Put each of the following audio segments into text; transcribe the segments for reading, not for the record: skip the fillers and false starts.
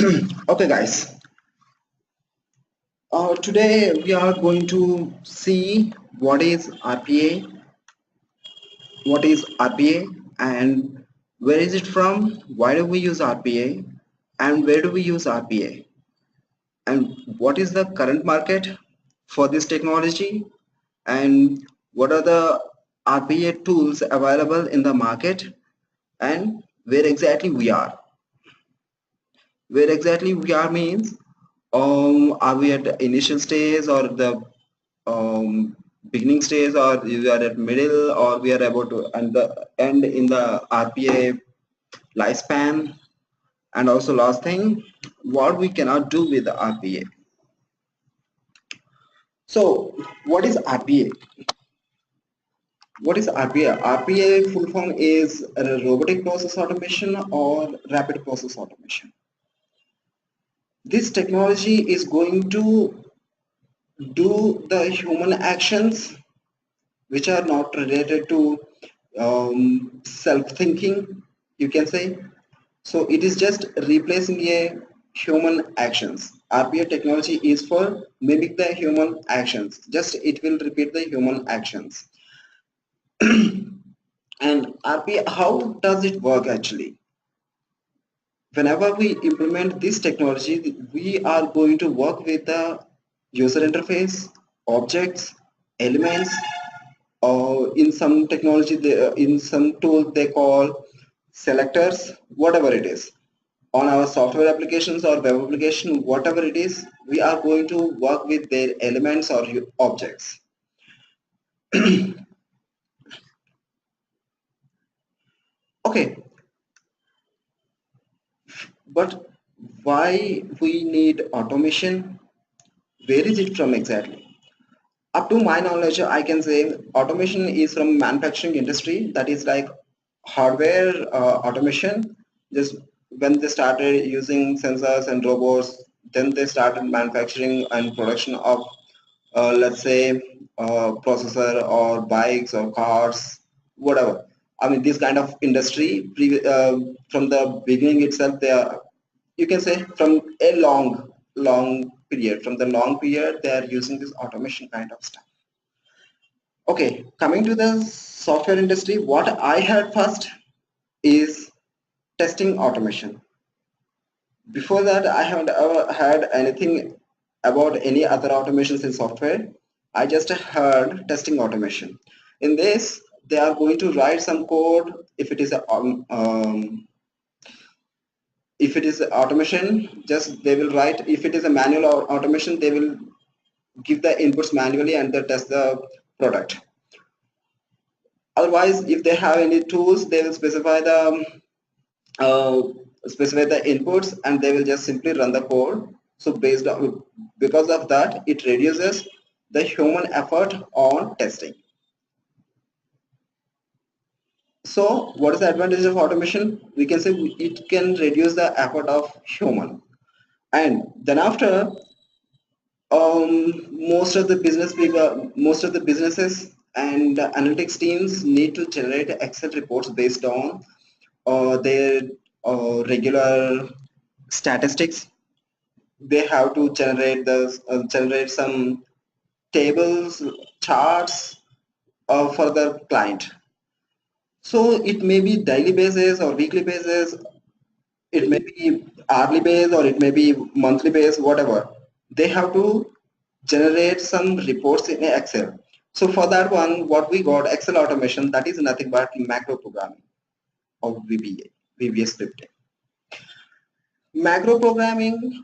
Okay, guys. Today we are going to see what is RPA, and where is it from? Why do we use RPA, and where do we use RPA, and what is the current market for this technology, and what are the RPA tools available in the market, and where exactly we are. Where exactly we are means, are we at the initial stage or the beginning stage, or we are at middle, or we are about to end in the RPA lifespan? And also last thing, what we cannot do with the RPA. So what is RPA? What is RPA? RPA full form is Robotic Process Automation or Rapid Process Automation. This technology is going to do the human actions which are not related to self-thinking, you can say. So it is just replacing a human actions. RPA technology is for mimic the human actions. Just it will repeat the human actions. And RPA, how does it work actually? Whenever we implement this technology, we are going to work with the user interface, objects, elements, or in some technology, in some tool they call selectors, whatever it is. On our software applications or web application, whatever it is, we are going to work with their elements or objects. Okay, but why we need automation? Where is it from exactly? Up to my knowledge, I can say automation is from manufacturing industry. That is like hardware automation. Just when they started using sensors and robots, then they started manufacturing and production of, let's say, processor or bikes or cars, whatever. I mean, this kind of industry from the beginning itself, they are, you can say, from a long period. From the long period, they are using this automation kind of stuff. Okay, coming to the software industry, what I heard first is testing automation. Before that, I haven't ever heard anything about any other automations in software. I just heard testing automation. In this, they are going to write some code. If it is automation, just they will write. If it is a manual automation, they will give the inputs manually and they test the product. Otherwise, if they have any tools, they will uh, specify the inputs and they will just simply run the code. So because of that, it reduces the human effort on testing. So what is the advantage of automation? We can say it can reduce the effort of human. And then after, most of the businesses and analytics teams need to generate Excel reports based on their regular statistics. They have to generate some tables, charts for the client. So it may be daily basis or weekly basis, it may be hourly base or it may be monthly base, whatever. They have to generate some reports in Excel. So for that one, what we got, Excel automation, that is nothing but macro programming or VBA scripting. Macro programming,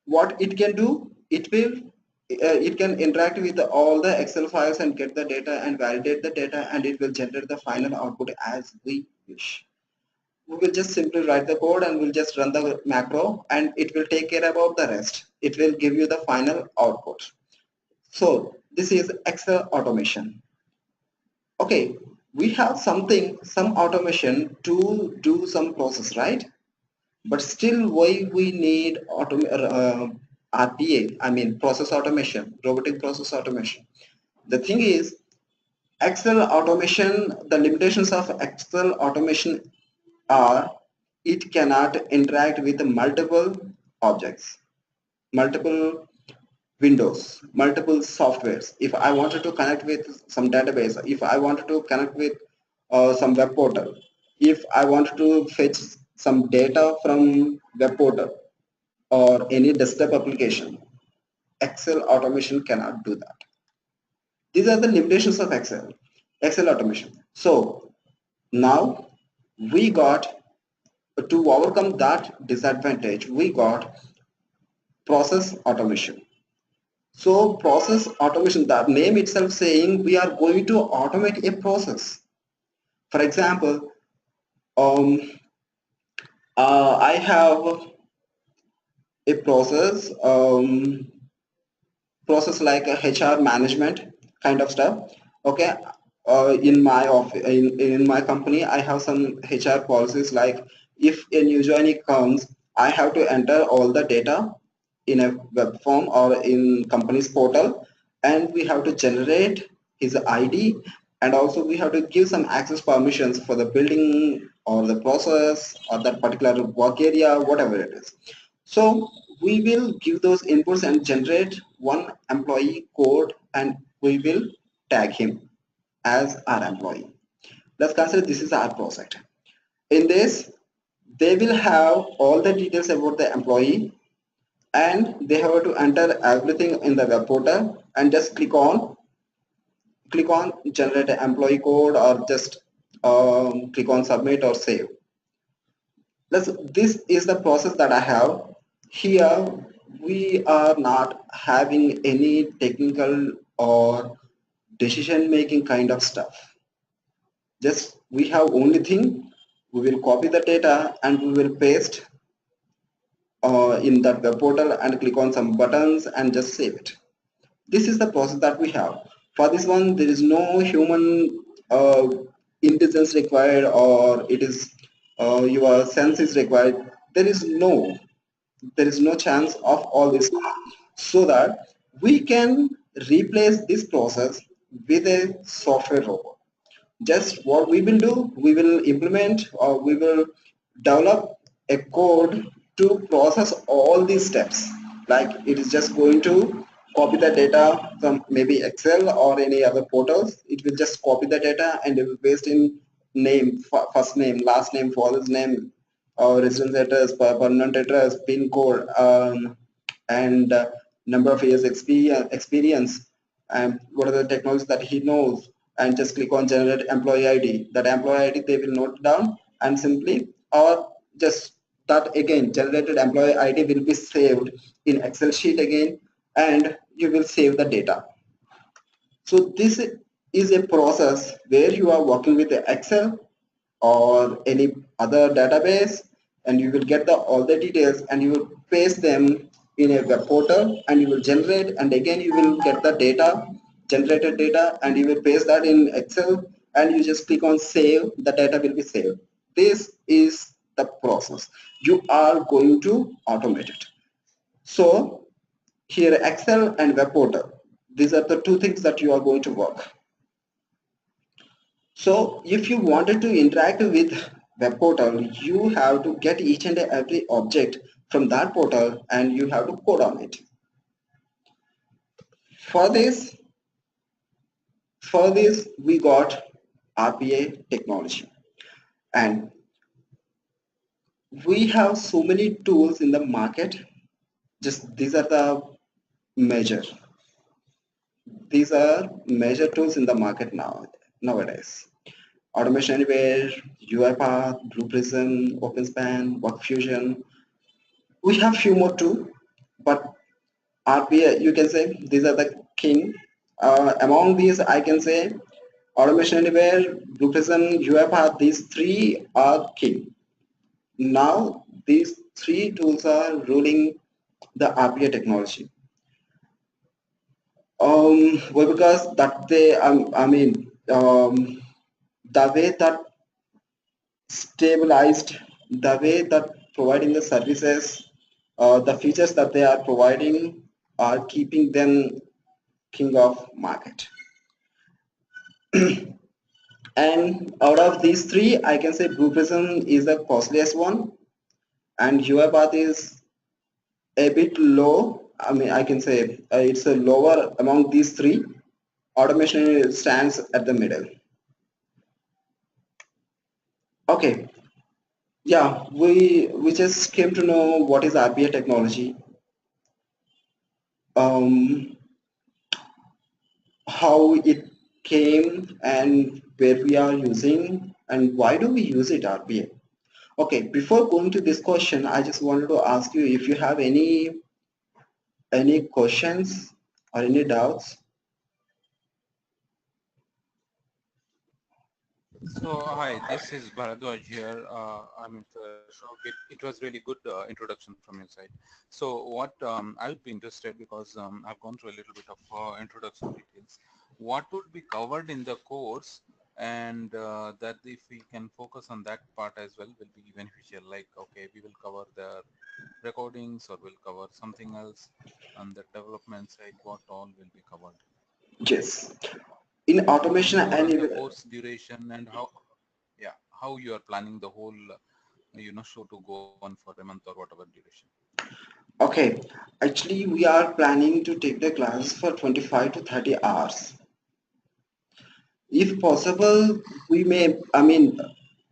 what it can do, it can interact with all the Excel files and get the data and validate the data, and it will generate the final output as we wish. We will just simply write the code and we'll just run the macro and it will take care about the rest. It will give you the final output. So this is Excel automation. Okay, we have some automation to do some process, right? But still, why we need RPA, I mean process automation, robotic process automation. The thing is, Excel automation, the limitations of Excel automation are it cannot interact with multiple objects, multiple windows, multiple softwares. If I wanted to connect with some database, if I wanted to connect with some web portal, if I wanted to fetch some data from web portal or any desktop application, Excel automation cannot do that. These are the limitations of Excel automation. So now we got, to overcome that disadvantage, we got process automation. So process automation, the name itself saying we are going to automate a process. For example, um, I have a process like a HR management kind of stuff. Okay, in my company, I have some HR policies like if a new joinee comes, I have to enter all the data in a web form or in company's portal, and we have to generate his ID, and also we have to give some access permissions for the building or the process or that particular work area, whatever it is. So we will give those inputs and generate one employee code, and we will tag him as our employee. Let's consider this is our project. In this, they will have all the details about the employee, and they have to enter everything in the web portal and just click on generate an employee code, or just click on submit or save. This is the process that I have here. We are not having any technical or decision making kind of stuff. Just we have only thing, we will copy the data and we will paste in that web portal and click on some buttons and just save it. This is the process that we have. For this one, there is no human intelligence required, or it is your sense is required. There is no chance of all this, so that we can replace this process with a software robot. Just what we will do, we will implement or we will develop a code to process all these steps. Like it is just going to copy the data from maybe Excel or any other portals. It will just copy the data and it will paste in name, first name, last name, father's name, residence address, permanent address, pin code, and number of years experience, and what are the technologies that he knows, and just click on generate employee ID. That employee ID they will note down, and simply, or just that again generated employee ID will be saved in Excel sheet again, and you will save the data. So this is a process where you are working with the Excel or any other database, and you will get all the details and you will paste them in a web portal, and you will generate, and again you will get the data, generated data, and you will paste that in Excel, and you just click on save. The data will be saved. This is the process. You are going to automate it. So here Excel and web portal, these are the two things that you are going to work. So if you wanted to interact with web portal, you have to get each and every object from that portal and you have to code on it. For this, we got RPA technology, and we have so many tools in the market. Just these are the major. These are major tools in the market nowadays. Automation Anywhere, UiPath, Blue Prism, OpenSpan, WorkFusion. We have few more too, but RPA, you can say these are the king. Among these, I can say Automation Anywhere, Blue Prism, UiPath, these three are king. Now, these three tools are ruling the RPA technology. Well, because that they, the way that stabilized, the way that providing the services, the features that they are providing are keeping them king of market. And out of these three, I can say Blue Prism is the costliest one, and UiPath is a bit low. I mean, I can say it's a lower among these three. Automation stands at the middle. Okay, yeah, we just came to know what is RPA technology, um, how it came and where we are using and why do we use it RPA. Okay, before going to this question, I just wanted to ask you if you have any questions or any doubts. So, hi, this is Bharadwaj here. I'm with Ashok. It was really good introduction from your side. So, what I would be interested because I've gone through a little bit of introduction details. What would be covered in the course, and that if we can focus on that part as well, will be beneficial. Like, okay, we will cover the recordings, or we'll cover something else on the development side. What all will be covered? Yes, in And automation more and on the course duration and how, yeah, how you are planning the whole, show to go on for a month or whatever duration. okay, actually we are planning to take the class for 25 to 30 hours. If possible, we may, I mean,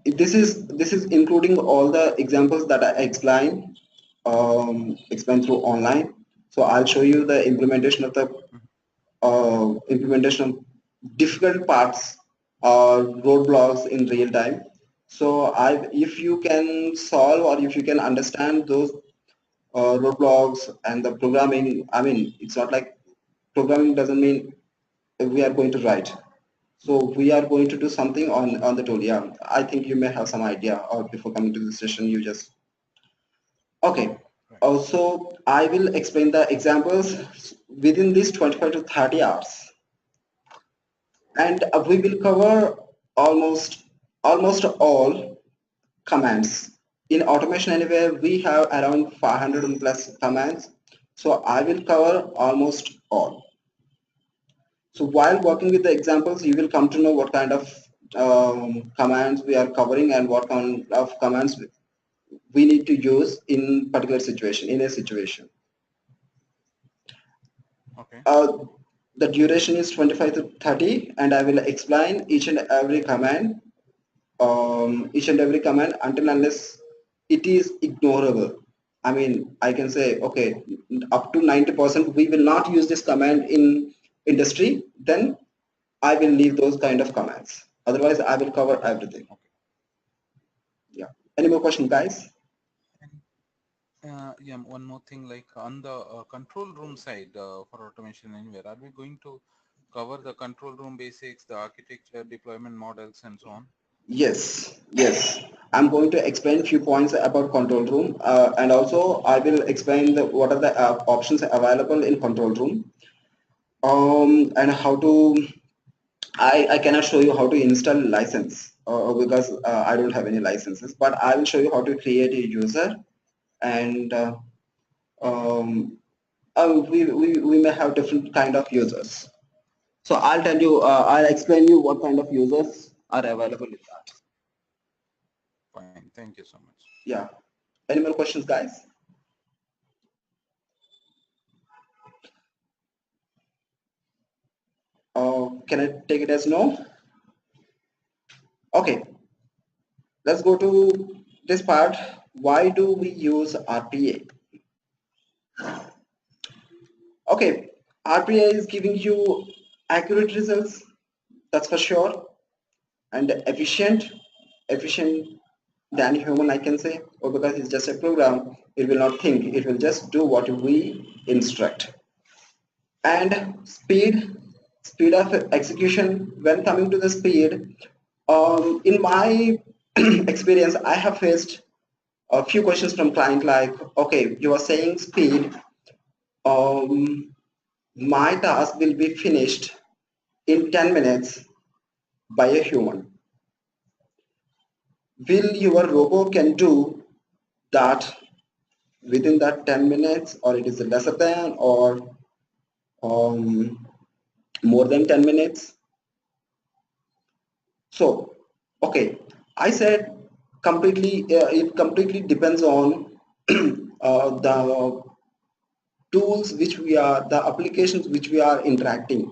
this is including all the examples that I explained through online. So I'll show you the implementation of the implementation of difficult parts or roadblocks in real time. So if you can solve or if you can understand those roadblocks and the programming, I mean, it's not like programming doesn't mean we are going to write. So we are going to do something on the tool. Yeah, I think you may have some idea, or before coming to the session, you just okay. Right. Also, I will explain the examples within these 25 to 30 hours, and we will cover almost all commands. In automation anywhere, we have around 500 and plus commands. So I will cover almost all. So while working with the examples, you will come to know what kind of commands we are covering and what kind of commands we need to use in particular situation, in a situation. Okay. Uh, the duration is 25 to 30 and I will explain each and every command until unless it is ignorable. I mean, I can say, okay, up to 90% we will not use this command in industry, then I will leave those kind of commands. Otherwise, I will cover everything. Okay. Yeah. Any more questions, guys? And yeah, one more thing, like on the control room side for automation anywhere, are we going to cover the control room basics, the architecture, deployment models, and so on? Yes, yes. I'm going to explain few points about control room, and also I will explain what are the options available in control room, and how to. I cannot show you how to install license because I don't have any licenses, but I will show you how to create a user, and um, we may have different kind of users. So I'll tell you, I'll explain you what kind of users are available in that. Fine. Thank you so much. Yeah. Any more questions, guys? Can I take it as no? Okay, let's go to this part. Why do we use RPA? Okay, RPA is giving you accurate results, that's for sure, and efficient than human, I can say, or because it's just a program, it will not think, it will just do what we instruct. And speed of execution. When coming to the speed, in my experience, I have faced a few questions from client like, okay, you are saying speed, um, my task will be finished in 10 minutes by a human. Will your robot can do that within that 10 minutes, or it is lesser than, or um, more than 10 minutes? So, okay, I said completely, it completely depends on the tools which we are, the applications which we are interacting,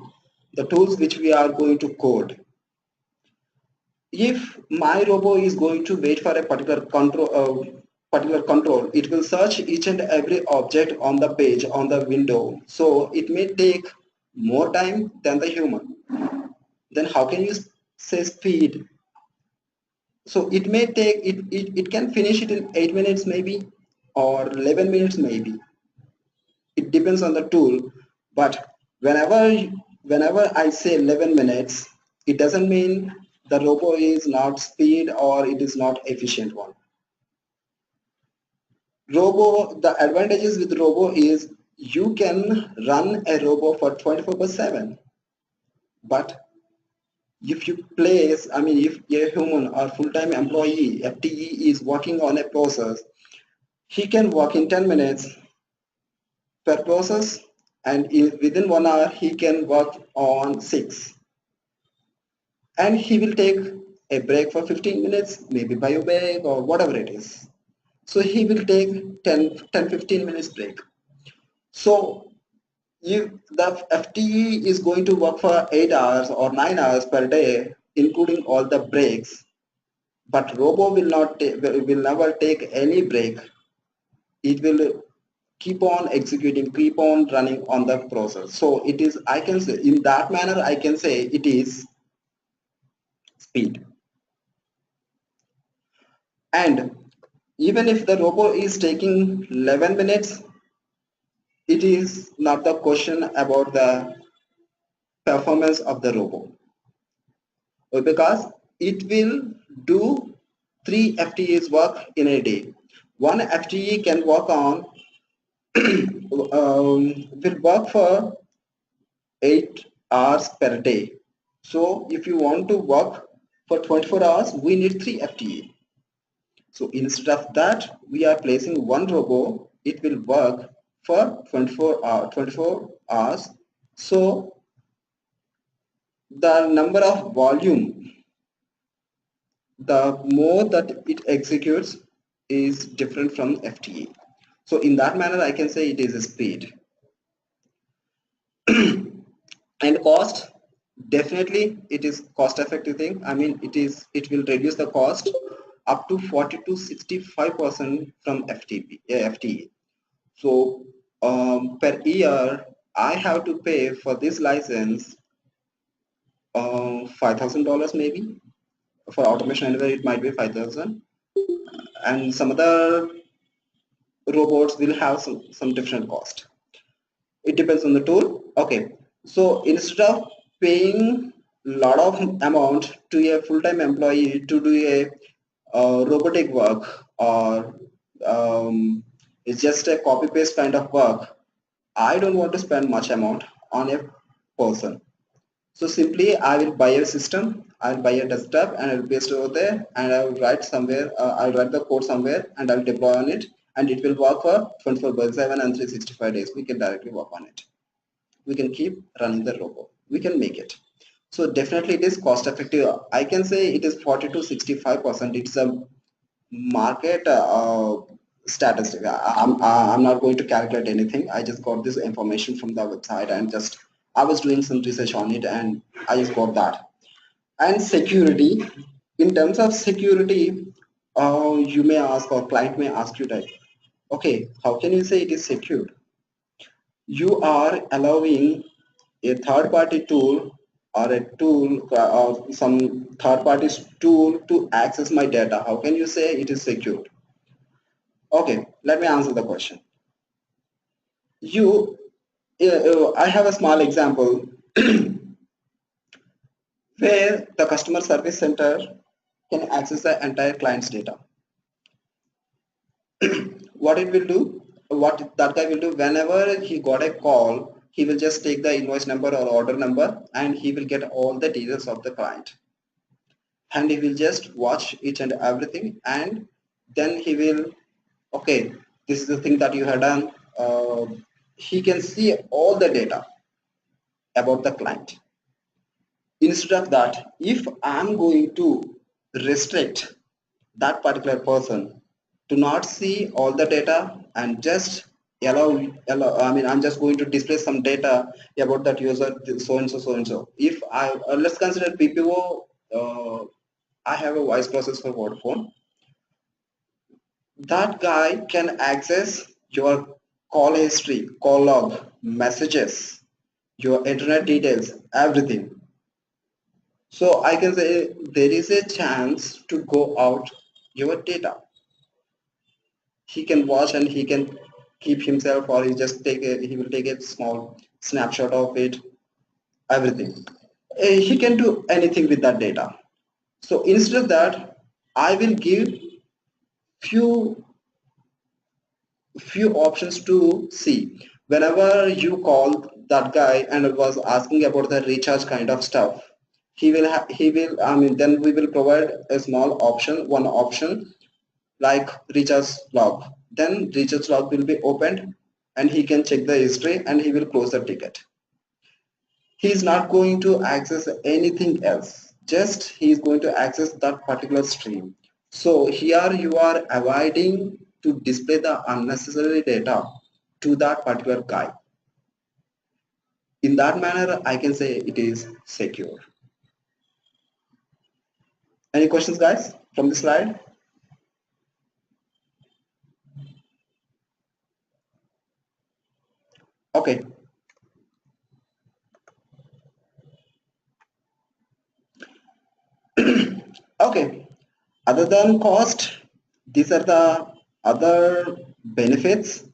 the tools which we are going to code. If my robot is going to wait for a particular control, it will search each and every object on the page, on the window. So it may take more time than the human. Then how can you say speed? So it may take, it can finish it in 8 minutes maybe, or 11 minutes maybe. It depends on the tool. But whenever I say 11 minutes, it doesn't mean the robo is not speed or it is not efficient one. Robo, the advantages with robo is you can run a robo for 24/7. But if you place, I mean, if a human or full-time employee, FTE, is working on a process, he can work in 10 minutes per process, and within 1 hour he can work on 6, and he will take a break for 15 minutes, maybe bio break or whatever it is. So he will take 10-15 minutes break. So if the FTE is going to work for 8 hours or 9 hours per day, including all the breaks, but robo will not will never take any break. It will keep on executing, keep on running on the process. So it is, I can say, in that manner, I can say it is speed. And even if the robo is taking 11 minutes, it is not the question about the performance of the robo, because it will do 3 FTEs work in a day. One FTE can work on will work for 8 hours per day. So if you want to work for 24 hours, we need 3 FTE. So instead of that, we are placing one robo. It will work for 24 hours. So the number of volume, the more that it executes is different from FTE. So in that manner, I can say it is a speed. And cost, definitely it is cost effective thing. I mean, it will reduce the cost up to 40 to 65% from FTE. So per year I have to pay for this license $5,000 maybe. For automation anywhere it might be 5,000, and some other robots will have some different cost. It depends on the tool. Okay, so instead of paying lot of amount to a full-time employee to do a robotic work, or it's just a copy paste kind of work, I don't want to spend much amount on a person. So simply I will buy a system, I'll buy a desktop and I'll paste over there, and I'll write somewhere, I'll write the code somewhere and I'll deploy on it, and it will work for 24/7 and 365 days. We can directly work on it. We can keep running the robot. We can make it. So definitely it is cost effective. I can say it is 40 to 65%. It's a market statistic. I'm not going to calculate anything. I just got this information from the website, and just I was doing some research on it and I just got that. And security, in terms of security, you may ask, or client may ask you that, okay, how can you say it is secured? You are allowing a third party tool, or a tool, or some third party tool to access my data. How can you say it is secured? Okay, let me answer the question. I have a small example where the customer service center can access the entire client's data. What it will do, what that guy will do, whenever he got a call, he will just take the invoice number or order number, and he will get all the details of the client, and he will just watch each and everything, and then he will, okay, this is the thing that you have done. He can see all the data about the client. Instead of that, if I'm going to restrict that particular person to not see all the data and just I mean, I'm just going to display some data about that user, so and so, so and so. If I let's consider PPO. I have a voice process for Vodafone. That guy can access your call history, call log, messages, your internet details, everything. So I can say there is a chance to go out your data. He can watch and he can keep himself, or he will take a small snapshot of it, everything. He can do anything with that data. So instead of that, I will give few few options to see. Whenever you call that guy and was asking about the recharge kind of stuff, he will, I mean, then we will provide a small option, one option like recharge log. Then recharge log will be opened and he can check the history and he will close the ticket. He is not going to access anything else. Just he is going to access that particular stream. So here you are avoiding to display the unnecessary data to that particular guy. In that manner, I can say it is secure. Any questions, guys, from the slide? Okay. Okay. Other than cost, these are the other benefits.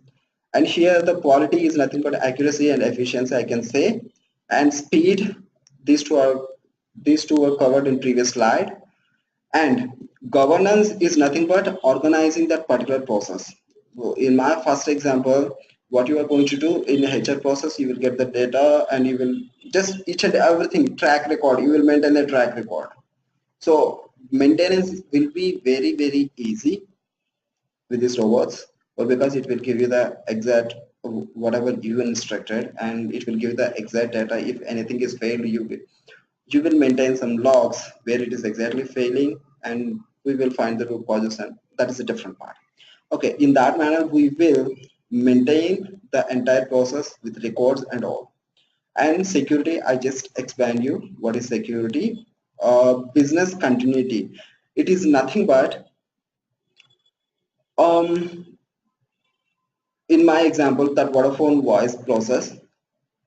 And here the quality is nothing but accuracy and efficiency, I can say, and speed. These two are covered in previous slide. And governance is nothing but organizing that particular process. So in my first example, what you are going to do in a HR process, you will get the data and you will just each and everything track record. You will maintain a track record. So maintenance will be very, very easy with these robots, or because it will give you the exact whatever you instructed, and it will give the exact data. If anything is failed, you will maintain some logs where it is exactly failing, and we will find the root causes, and that is a different part. Okay, in that manner we will maintain the entire process with records and all. And security, I just explained you what is security. Business continuity, it is nothing but in my example, that Vodafone voice process,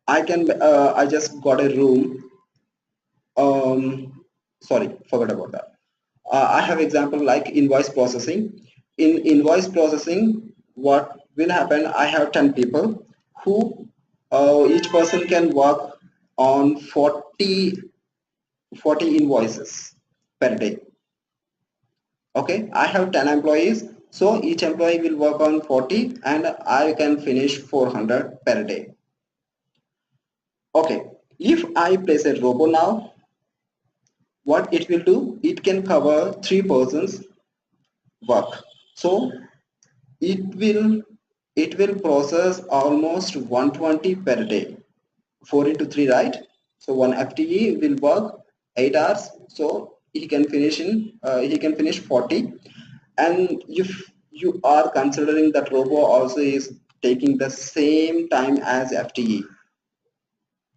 I just got a room. Sorry, forgot about that. I have example like invoice processing. In invoice processing, what will happen? I have 10 people who each person can work on 40 invoices per day. Okay, I have 10 employees, so each employee will work on 40 and I can finish 400 per day. Okay, if I place a robo now, what it will do, it can cover 3 persons work. So it will process almost 120 per day. 4 into 3, right? So one FTE will work 8 hours, so he can finish 40. And if you are considering that robo also is taking the same time as FTE,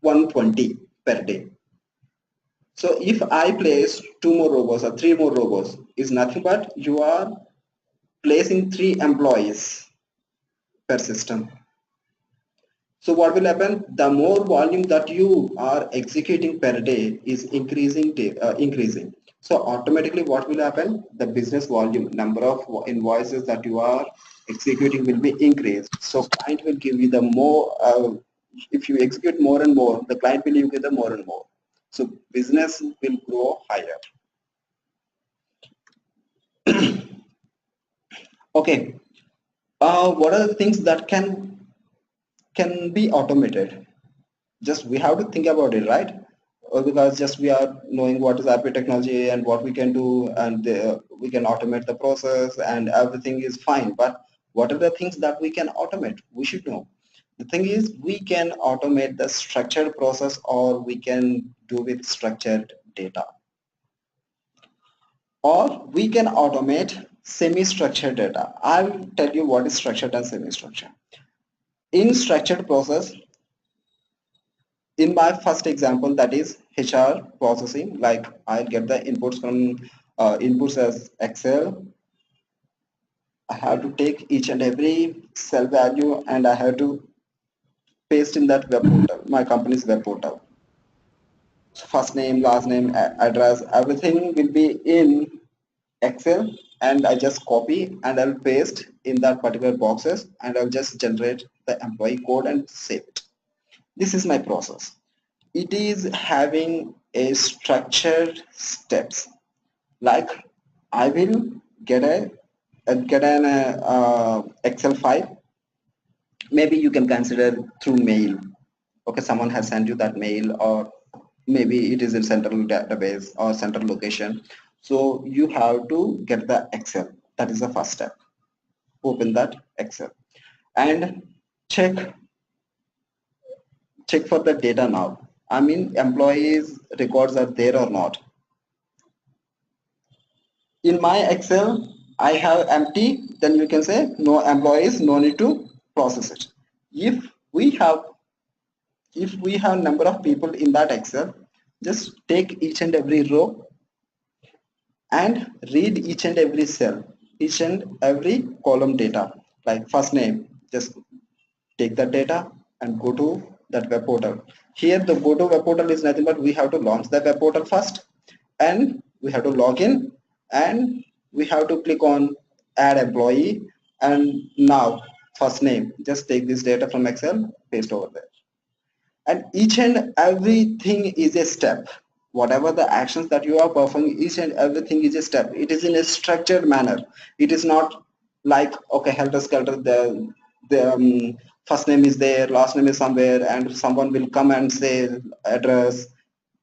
120 per day. So if I place 2 more robots or 3 more robots, is nothing but you are placing 3 employees per system. So what will happen? The more volume that you are executing per day is increasing. So automatically what will happen? The business volume, number of invoices that you are executing will be increased. So client will give you the more, if you execute more and more, the client will give you the more and more. So business will grow higher. Okay. What are the things that can be automated? Just we have to think about it, right? Because just we are knowing what is RPA technology and what we can do, and we can automate the process and everything is fine. But what are the things that we can automate? We should know. The thing is, we can automate the structured process, or we can do with structured data, or we can automate semi-structured data. I'll tell you what is structured and semi-structured. In structured process, in my first example, that is HR processing, like I'll get the inputs from inputs as Excel. I have to take each and every cell value and I have to paste in that web portal, my company's web portal. So first name, last name, address, everything will be in Excel, and I just copy and I'll paste in that particular boxes and I'll just generate the employee code and save it. This is my process. It is having a structured steps. Like I will get an Excel file. Maybe you can consider through mail. Okay, someone has sent you that mail, or maybe it is in central database or central location. So you have to get the Excel. That is the first step. Open that Excel and check for the data now. I mean, employees records are there or not. In my Excel, I have empty, then you can say no employees, no need to process it. If we have number of people in that Excel, just take each and every row and read each and every cell, each and every column data. Like first name, just take that data and go to that web portal. Here the go to web portal is nothing but we have to launch the web portal first, and we have to log in, and we have to click on add employee, and now first name, just take this data from Excel, paste over there. And each and everything is a step. Whatever the actions that you are performing, each and everything is a step. It is in a structured manner. It is not like, okay, helter skelter, the first name is there, last name is somewhere, and someone will come and say address.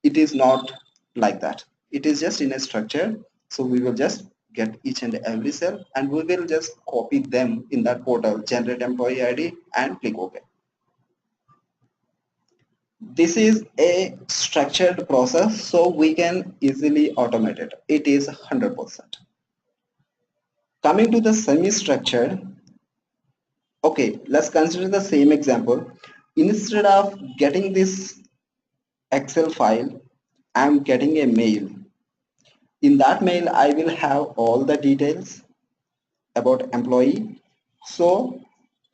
It is not like that. It is just in a structure. So we will just get each and every cell and we will just copy them in that portal, generate employee ID, and click OK. This is a structured process, so we can easily automate it. It is 100%. Coming to the semi-structured, okay, let's consider the same example. Instead of getting this Excel file, I'm getting a mail. In that mail, I will have all the details about employee. So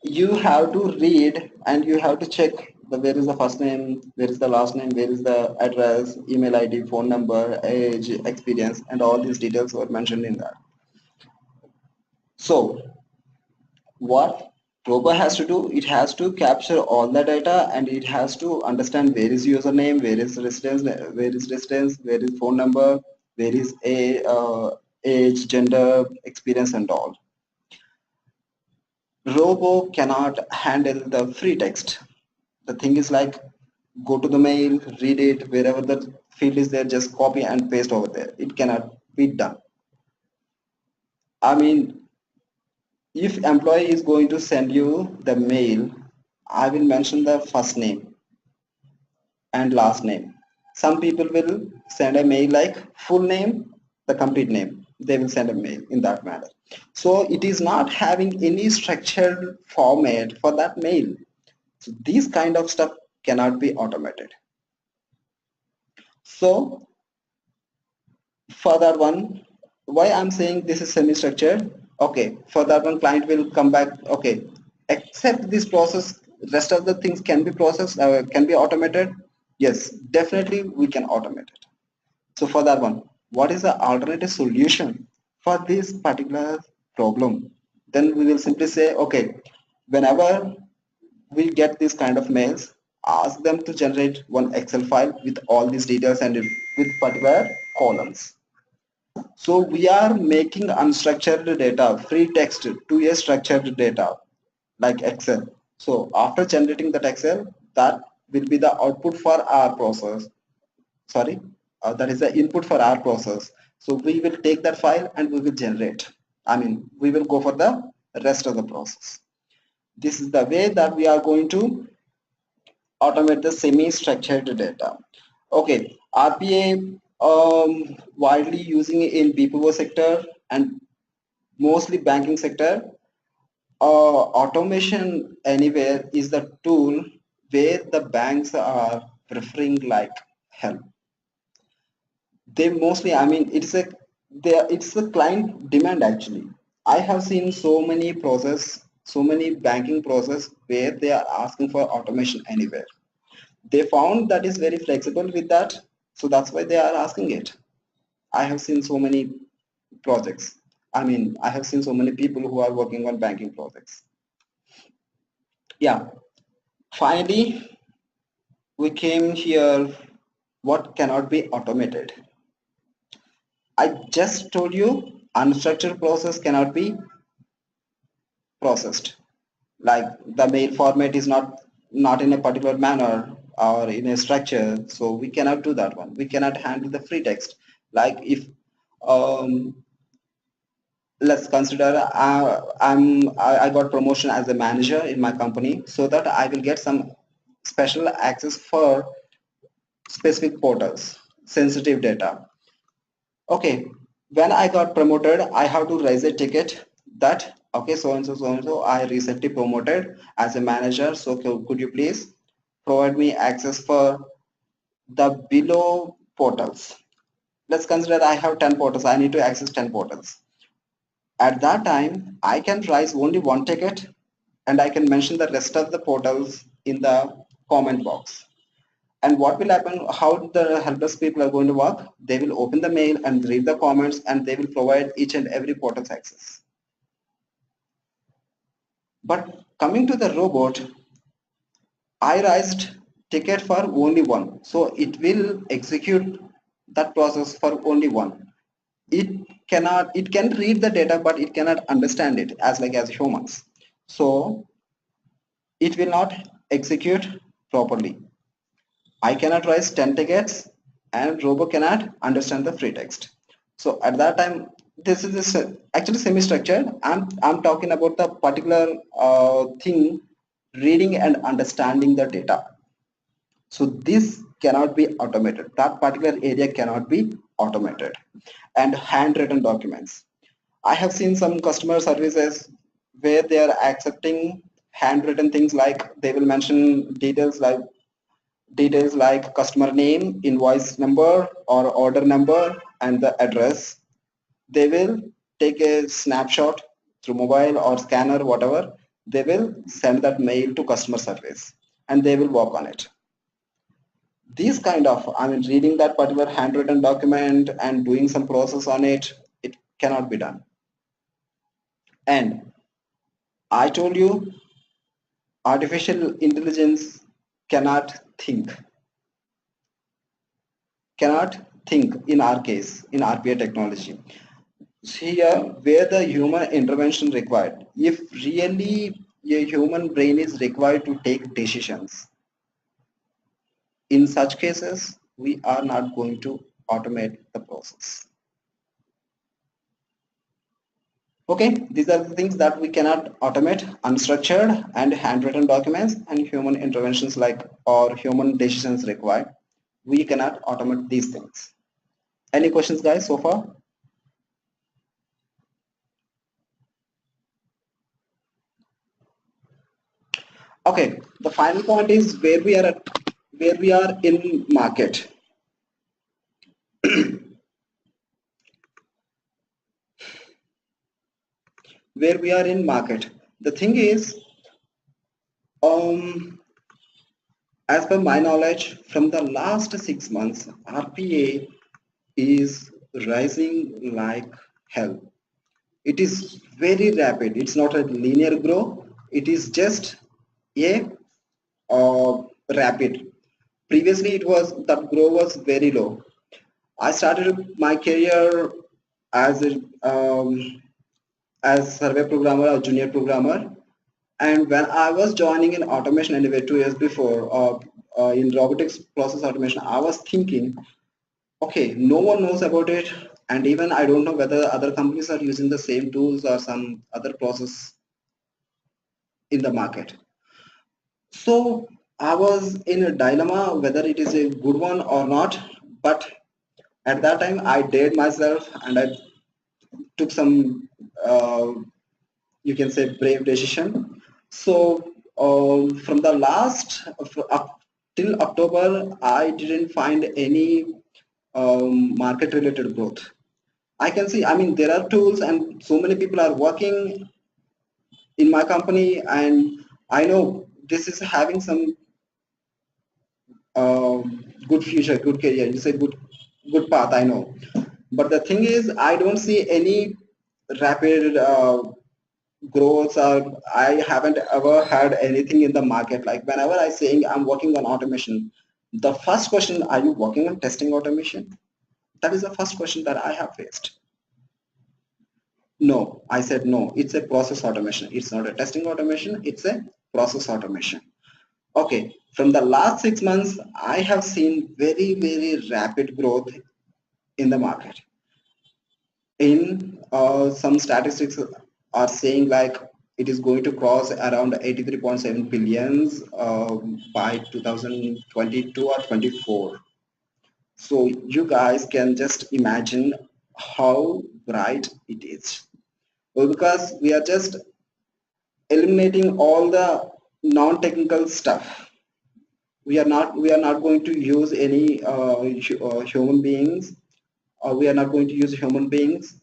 you have to read and you have to check where is the first name, where is the last name, where is the address, email ID, phone number, age, experience, and all these details were mentioned in that. So what Robo has to do, it has to capture all the data and it has to understand where is username, where is phone number, where is age, gender, experience, and all. Robo cannot handle the free text. The thing is like, go to the mail, read it, wherever the field is there, just copy and paste over there. It cannot be done. I mean, if employee is going to send you the mail, I will mention the first name and last name. Some people will send a mail like full name, the complete name. They will send a mail in that manner. So it is not having any structured format for that mail. So these kind of stuff cannot be automated. So for that one, why I'm saying this is semi-structured, okay, for that one client will come back, okay, except this process, rest of the things can be processed, can be automated. Yes, definitely we can automate it. So for that one, what is the alternative solution for this particular problem? Then we will simply say, okay, whenever we get this kind of mails, ask them to generate one Excel file with all these details and with particular columns. So we are making unstructured data, free text to a structured data like Excel. So after generating that Excel, that will be the output for our process. Sorry, that is the input for our process. So we will take that file and we will generate. I mean, we will go for the rest of the process. This is the way that we are going to automate the semi-structured data. Okay, RPA widely using in BPO sector and mostly banking sector. Automation anywhere is the tool where the banks are preferring like hell. They mostly, I mean, it's a client demand actually. I have seen so many banking process where they are asking for automation anywhere. They found that is very flexible with that, so that's why they are asking it. I have seen so many projects. I mean, I have seen so many people who are working on banking projects. Yeah. Finally, we came here, what cannot be automated. I just told you unstructured process cannot be processed. Like the mail format is not in a particular manner or in a structure, so we cannot do that one. We cannot handle the free text. Like if um, let's consider I got promotion as a manager in my company, so that I will get some special access for specific portals, sensitive data. Okay, when I got promoted, I have to raise a ticket that, okay, so and so, I recently promoted as a manager, so could you please provide me access for the below portals. Let's consider I have 10 portals, I need to access 10 portals. At that time, I can raise only one ticket and I can mention the rest of the portals in the comment box. And what will happen, how the helpless people are going to work? They will open the mail and read the comments and they will provide each and every portal's access. But coming to the robot, I raised ticket for only one. So it will execute that process for only one. It can read the data, but it cannot understand it as humans. So it will not execute properly. I cannot raise 10 tickets and Robo cannot understand the free text. So at that time, actually semi-structured. I'm talking about the particular thing, reading and understanding the data. So this cannot be automated. That particular area cannot be automated. And handwritten documents. I have seen some customer services where they are accepting handwritten things, like they will mention details like customer name, invoice number or order number and the address. They will take a snapshot through mobile or scanner, whatever. They will send that mail to customer service and they will work on it. These kind of, I mean, reading that particular handwritten document and doing some process on it, it cannot be done. And I told you, artificial intelligence cannot think, cannot think in our case, in RPA technology. Here, where the human intervention required, if really a human brain is required to take decisions, in such cases, we are not going to automate the process. Okay, these are the things that we cannot automate: unstructured and handwritten documents and human interventions like or human decisions required. We cannot automate these things. Any questions, guys, so far? Okay, the final point is where we are in market. Where we are in market. The thing is, as per my knowledge, from the last 6 months, RPA is rising like hell. It is very rapid. It's not a linear growth. It is just a rapid. Previously, it was that growth was very low. I started my career as a as survey programmer or junior programmer. And when I was joining in automation anyway 2 years before in robotics process automation, I was thinking, okay, no one knows about it. And even I don't know whether other companies are using the same tools or some other process in the market. So I was in a dilemma whether it is a good one or not. But at that time, I dared myself and I took some you can say brave decision. So from the last up till October, I didn't find any market related growth. I can see, I mean, there are tools and so many people are working in my company, and I know this is having some good future, good career. It's a good path, I know. But the thing is, I don't see any rapid growth, or I haven't ever heard anything in the market. Like whenever I saying I'm working on automation, the first question, are you working on testing automation? That is the first question that I have faced. No, I said no. It's a process automation. It's not a testing automation. It's a process automation. Okay, from the last 6 months, I have seen very, very rapid growth in the market. In some statistics are saying like it is going to cross around 83.7 billions by 2022 or 24. So you guys can just imagine how bright it is. Well, because we are just eliminating all the non-technical stuff. We are not going to use any human beings, or we are not going to use human beings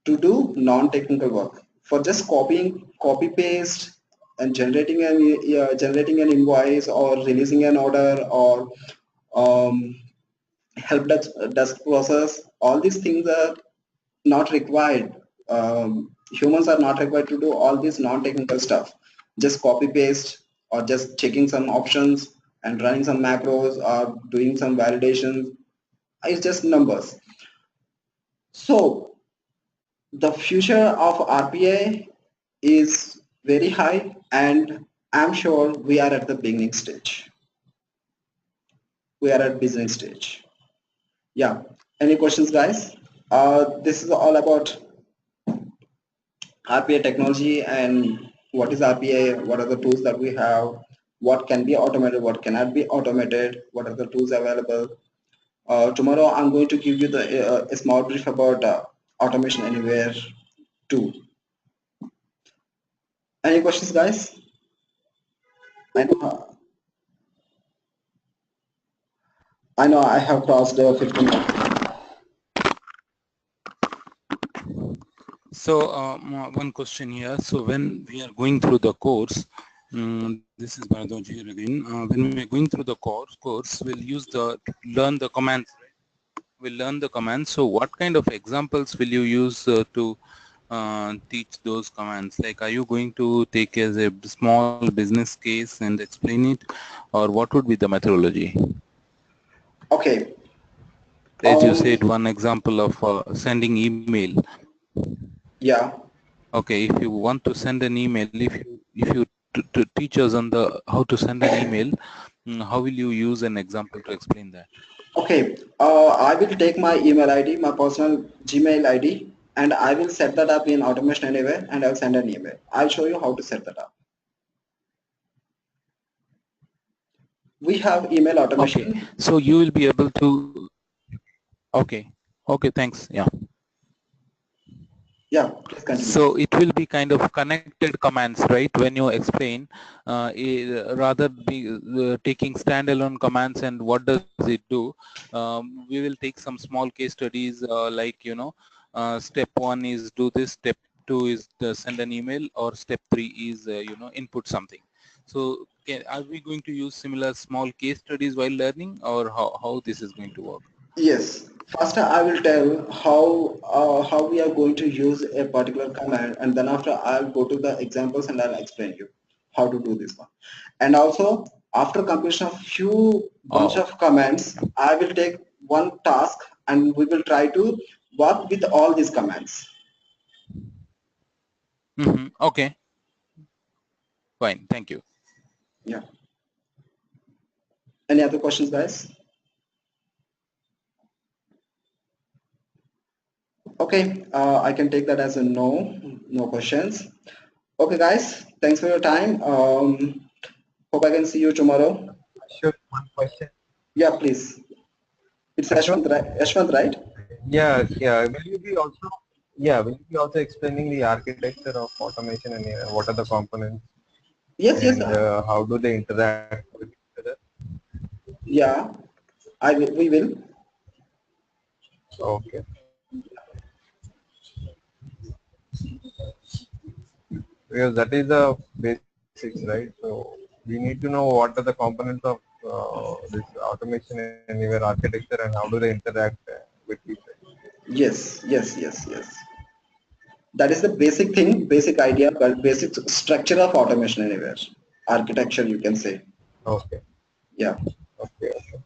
to do non-technical work. For just copy paste and generating an invoice or releasing an order or um, help desk process, all these things are not required. Humans are not required to do all this non-technical stuff. Just copy paste or just checking some options and running some macros or doing some validations. It's just numbers. So the future of RPA is very high, and I'm sure we are at the beginning stage. We are at beginning stage. Yeah. Any questions, guys? This is all about RPA technology and what is RPA, what are the tools that we have, what can be automated, what cannot be automated, what are the tools available. Tomorrow I'm going to give you a small brief about automation anywhere too. Any questions, guys? I know, I know I have crossed 15 minutes. So one question here. So when we are going through the course, this is Bharadwaj here again. When we're going through the course, we'll use learn the commands. Right? We'll learn the commands. So what kind of examples will you use to teach those commands? Like, are you going to take as a small business case and explain it, or what would be the methodology? Okay. As you said, one example of sending email. Yeah. Okay, if you want to send an email, if you teach us on the how to send an email, how will you use an example to explain that? Okay. I will take my email ID, my personal Gmail ID, and I will set that up in automation anywhere, and I'll send an email. I'll show you how to set that up. We have email Okay, automation. so you will be able to. Okay, okay, thanks. Yeah. Yeah, please continue. So it will be kind of connected commands, right? When you explain, rather be taking standalone commands and what does it do? We will take some small case studies, like step 1 is do this, step 2 is send an email, or step 3 is input something. So are we going to use similar small case studies while learning, or how this is going to work? Yes. First, I will tell how we are going to use a particular command, and then after I'll go to the examples and I'll explain you how to do this one. And also, after completion of few bunch Oh. of commands, I will take one task and we will try to work with all these commands. Okay, fine, thank you. Yeah. Any other questions, guys? Okay, I can take that as a no, no questions. Okay, guys, thanks for your time. Hope I can see you tomorrow. Sure, one question. Yeah, please. It's Ashwin? Ashwant, right? Ashwant, right? Yeah, yeah. Will you be also? Yeah, will you be also explaining the architecture of automation and what are the components Yes, yes, and how do they interact with each other? yeah, I will, we will. Okay. Because that is the basics, right? So we need to know what are the components of this automation anywhere architecture and how do they interact with each other. Yes, yes, yes, yes. That is the basic thing, basic idea, but basic structure of automation anywhere. Architecture, you can say. Okay. Yeah. Okay. Okay.